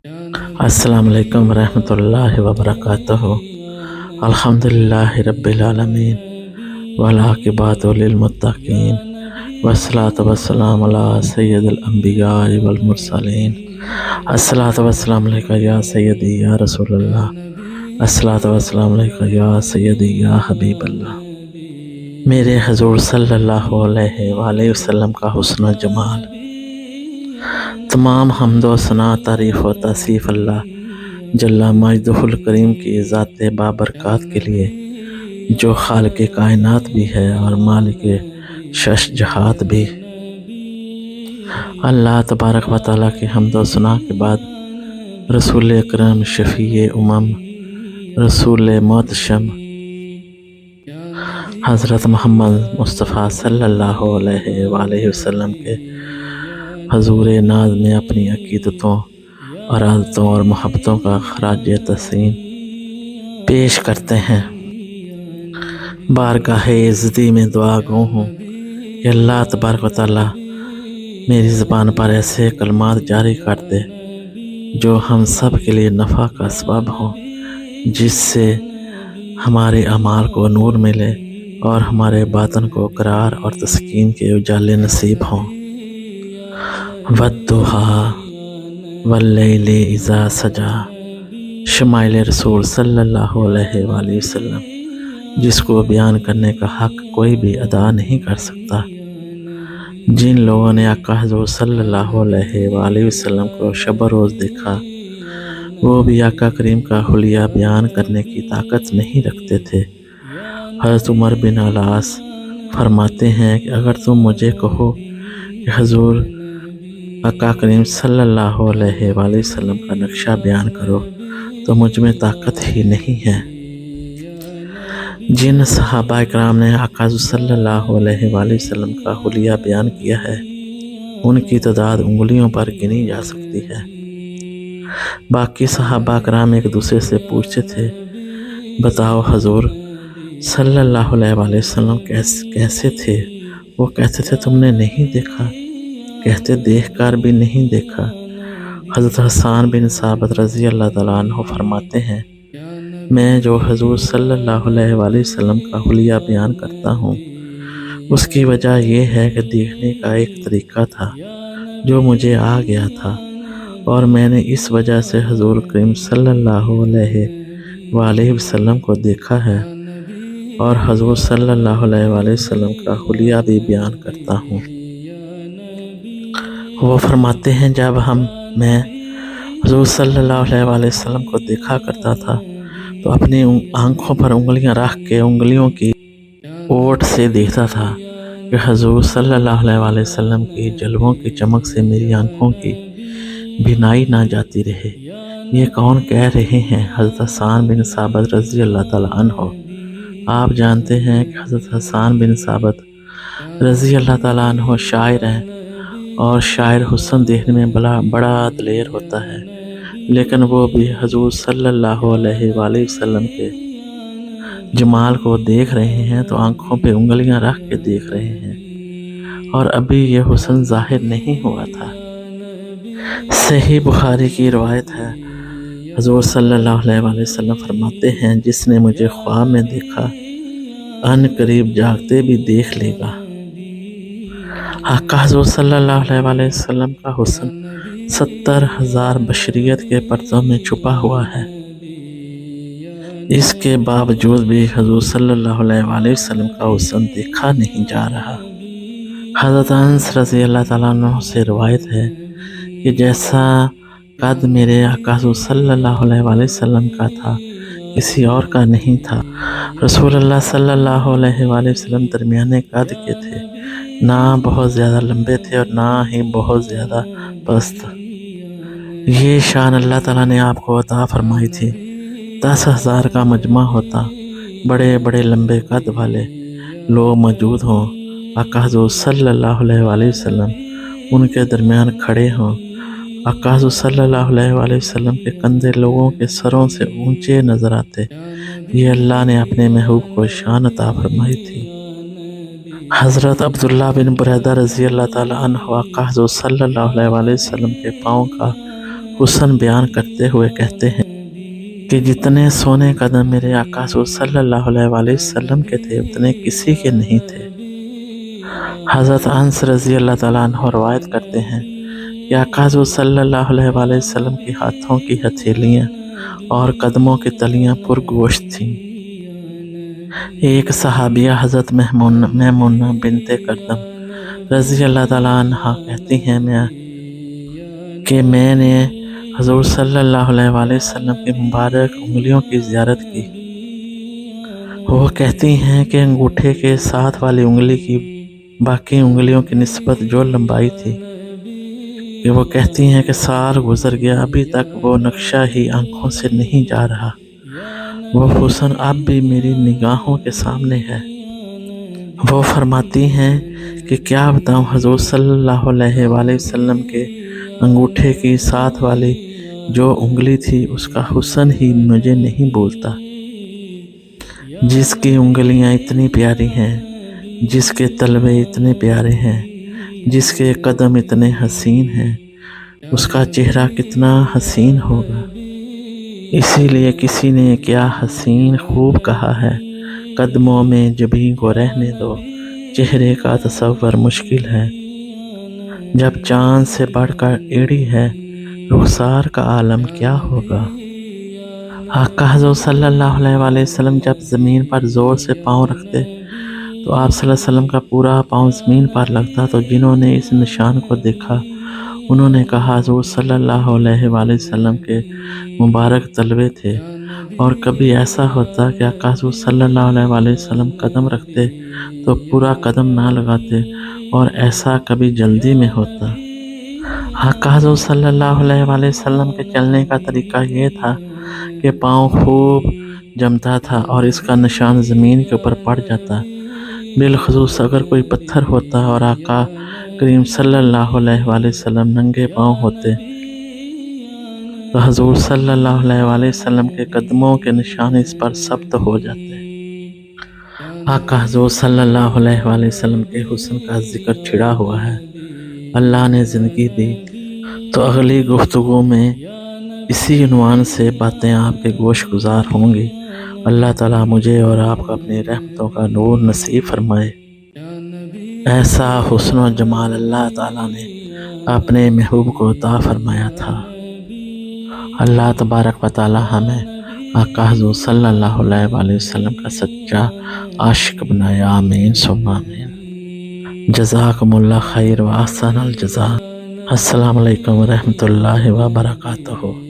السلام علیکم ورحمۃ اللہ وبرکاتہ۔ الحمدللہ رب العالمین والعاقبۃ للمتقین والصلاۃ والسلام علی سید الانبیاء والمرسلین۔ الصلاۃ والسلام علیکہ یا سیدی یا رسول اللہ، الصلاۃ والسلام علیکہ یا سیدی یا حبیب اللہ۔ میرے حضور صلی اللہ علیہ وآلہ وسلم کا حسن و جمال، تمام حمد و ثنا تعریف و توصیف اللہ جل مجدہ الکریم کی ذات بابرکات کے لیے، جو خالق کائنات بھی ہے اور مالک شش جہات بھی۔ اللہ تبارک و تعالیٰ کی حمد و ثنا کے بعد رسول اکرم شفیع امم، رسول محتشم حضرت محمد مصطفیٰ صلی اللہ علیہ وآلہ وسلم کے حضور ناز میں اپنی عقیدتوں اور عادتوں اور محبتوں کا خراج تحسین پیش کرتے ہیں۔ بارگاہ عزتی میں دعا گو ہوں کہ اللہ تبارک و تعالیٰ میری زبان پر ایسے کلمات جاری کر دے جو ہم سب کے لیے نفع کا سبب ہوں، جس سے ہمارے اعمال کو نور ملے اور ہمارے باطن کو قرار اور تسکین کے اجالے نصیب ہوں۔ والضحیٰ واللیل اذا سجا، شمائل رسول صلی اللہ علیہ وآلہ وسلم، جس کو بیان کرنے کا حق کوئی بھی ادا نہیں کر سکتا۔ جن لوگوں نے آقا حضور صلی اللہ علیہ وآلہ وسلم کو شب و روز دیکھا، وہ بھی آقا کریم کا حلیہ بیان کرنے کی طاقت نہیں رکھتے تھے۔ حضرت عمر بن العاص فرماتے ہیں کہ اگر تم مجھے کہو کہ حضور آقا کریم صلی اللہ علیہ وآلہ وسلم کا نقشہ بیان کرو تو مجھ میں طاقت ہی نہیں ہے۔ جن صحابہ اکرام نے آقا صلی اللہ علیہ وآلہ وسلم کا حلیہ بیان کیا ہے، ان کی تعداد انگلیوں پر گنی جا سکتی ہے۔ باقی صحابہ اکرام ایک دوسرے سے پوچھتے تھے، بتاؤ حضور صلی اللہ علیہ وآلہ وسلم کیسے تھے؟ وہ کہتے تھے تم نے نہیں دیکھا؟ کہتے دیکھ کر بھی نہیں دیکھا۔ حضرت حسان بن ثابت رضی اللہ تعالیٰ عنہ فرماتے ہیں، میں جو حضور صلی اللہ علیہ وآلہ وسلم کا حلیہ بیان کرتا ہوں، اس کی وجہ یہ ہے کہ دیکھنے کا ایک طریقہ تھا جو مجھے آ گیا تھا، اور میں نے اس وجہ سے حضور کریم صلی اللہ علیہ وآلہ وسلم کو دیکھا ہے، اور حضور صلی اللہ علیہ وآلہ وسلم کا حلیہ بھی بیان کرتا ہوں۔ وہ فرماتے ہیں، جب میں حضور صلی اللہ علیہ وآلہ وسلم کو دیکھا کرتا تھا تو اپنی آنکھوں پر انگلیاں رکھ کے انگلیوں کی اوٹ سے دیکھتا تھا کہ حضور صلی اللہ علیہ وآلہ وسلم کی جلووں کی چمک سے میری آنکھوں کی بینائی نہ جاتی رہے۔ یہ کون کہہ رہے ہیں؟ حضرت حسان بن ثابت رضی اللہ تعالیٰ عنہ۔ آپ جانتے ہیں کہ حضرت حسان بن ثابت رضی اللہ تعالیٰ عنہ شاعر ہیں، اور شاعر حسن دیکھنے میں بڑا دلیر ہوتا ہے، لیکن وہ بھی حضور صلی اللہ علیہ وآلہ وسلم کے جمال کو دیکھ رہے ہیں تو آنکھوں پہ انگلیاں رکھ کے دیکھ رہے ہیں، اور ابھی یہ حسن ظاہر نہیں ہوا تھا۔ صحیح بخاری کی روایت ہے، حضور صلی اللہ علیہ وآلہ وسلم فرماتے ہیں، جس نے مجھے خواب میں دیکھا ان قریب جاگتے بھی دیکھ لے گا۔ آقا حضور صلی اللہ علیہ وآلہ وسلم کا حسن 70,000 بشریت کے پردوں میں چھپا ہوا ہے۔ اس کے باوجود بھی حضور صلی اللہ علیہ وآلہ وسلم کا حسن دیکھا نہیں جا رہا۔ حضرت انس رضی اللہ تعالیٰ عنہ سے روایت ہے کہ جیسا قد میرے آقا حضور صلی اللہ علیہ وآلہ وسلم کا تھا، کسی اور کا نہیں تھا۔ رسول اللہ صلی اللہ علیہ وآلہ وسلم درمیانے قد کے تھے، نہ بہت زیادہ لمبے تھے اور نہ ہی بہت زیادہ پست۔ یہ شان اللہ تعالیٰ نے آپ کو عطا فرمائی تھی۔ 10,000 کا مجمع ہوتا، بڑے بڑے لمبے قد والے لوگ موجود ہوں، آقا حضور صلی اللہ علیہ وآلہ وسلم ان کے درمیان کھڑے ہوں، آقا حضور صلی اللہ علیہ وآلہ وسلم کے کندھے لوگوں کے سروں سے اونچے نظر آتے۔ یہ اللہ نے اپنے محبوب کو شان عطا فرمائی تھی۔ حضرت عبداللہ بن بریدہ رضی اللہ تعالیٰ عنہ آقا حضور صلی اللہ علیہ وآلہ وسلم کے پاؤں کا حسن بیان کرتے ہوئے کہتے ہیں کہ جتنے سونے قدم میرے آقا صلی اللہ علیہ وسلم کے تھے اتنے کسی کے نہیں تھے۔ حضرت انس رضی اللہ تعالیٰ عنہ روایت کرتے ہیں کہ آقا صلی اللہ علیہ وسلم کے ہاتھوں کی ہتھیلیاں اور قدموں کی تلیاں پرگوشت تھیں۔ ایک صحابیہ حضرت میمونہ بنت کردم رضی اللہ تعالیٰ عنہ کہتی ہیں کہ میں نے حضور صلی اللہ علیہ وسلم کی مبارک انگلیوں کی زیارت کی۔ وہ کہتی ہیں کہ انگوٹھے کے ساتھ والی انگلی کی باقی انگلیوں کی نسبت جو لمبائی تھی کہ وہ کہتی ہیں کہ سال گزر گیا، ابھی تک وہ نقشہ ہی آنکھوں سے نہیں جا رہا، وہ حسن اب بھی میری نگاہوں کے سامنے ہے۔ وہ فرماتی ہیں کہ کیا بتاؤں، حضور صلی اللہ علیہ وسلم کے انگوٹھے کی ساتھ والی جو انگلی تھی اس کا حسن ہی مجھے نہیں بولتا، جس کی انگلیاں اتنی پیاری ہیں، جس کے تلوے اتنے پیارے ہیں، جس کے قدم اتنے حسین ہیں، اس کا چہرہ کتنا حسین ہوگا۔ اسی لیے کسی نے کیا حسین خوب کہا ہے، قدموں میں جبیں کو رہنے دو، چہرے کا تصور مشکل ہے، جب چاند سے بڑھ کر ایڑی ہے، رخسار کا عالم کیا ہوگا۔ آقا حضور صلی اللہ علیہ وسلم جب زمین پر زور سے پاؤں رکھتے تو آپ صلی اللہ علیہ وسلم کا پورا پاؤں زمین پر لگتا، تو جنہوں نے اس نشان کو دیکھا انہوں نے کہا حضور صلی اللہ علیہ وسلم کے مبارک تلوے تھے۔ اور کبھی ایسا ہوتا کہ آقا حضور صلی اللہ علیہ وسلم قدم رکھتے تو پورا قدم نہ لگاتے، اور ایسا کبھی جلدی میں ہوتا۔ آقا حضور صلی اللہ علیہ وسلم کے چلنے کا طریقہ یہ تھا کہ پاؤں خوب جمتا تھا اور اس کا نشان زمین کے اوپر پڑ جاتا۔ بالخصوص اگر کوئی پتھر ہوتا اور آقا کریم صلی اللہ علیہ وسلم ننگے پاؤں ہوتے تو حضور صلی اللہ علیہ وسلم کے قدموں کے نشان اس پر ثبت ہو جاتے۔ آقا حضور صلی اللہ علیہ وسلم کے حسن کا ذکر چھڑا ہوا ہے۔ اللہ نے زندگی دی تو اگلی گفتگو میں اسی عنوان سے باتیں آپ کے گوش گزار ہوں گی۔ اللہ تعالیٰ مجھے اور آپ کو اپنی رحمتوں کا نور نصیب فرمائے۔ ایسا حسن و جمال اللہ تعالیٰ نے اپنے محبوب کو عطا فرمایا تھا۔ اللہ تبارک و تعالیٰ ہمیں آقا حضور صلی اللہ علیہ وسلم کا سچا عاشق بنائے، آمین ثم آمین۔ جزاکم اللہ خیر و احسن الجزاء۔ السلام علیکم ورحمۃ اللہ وبرکاتہ۔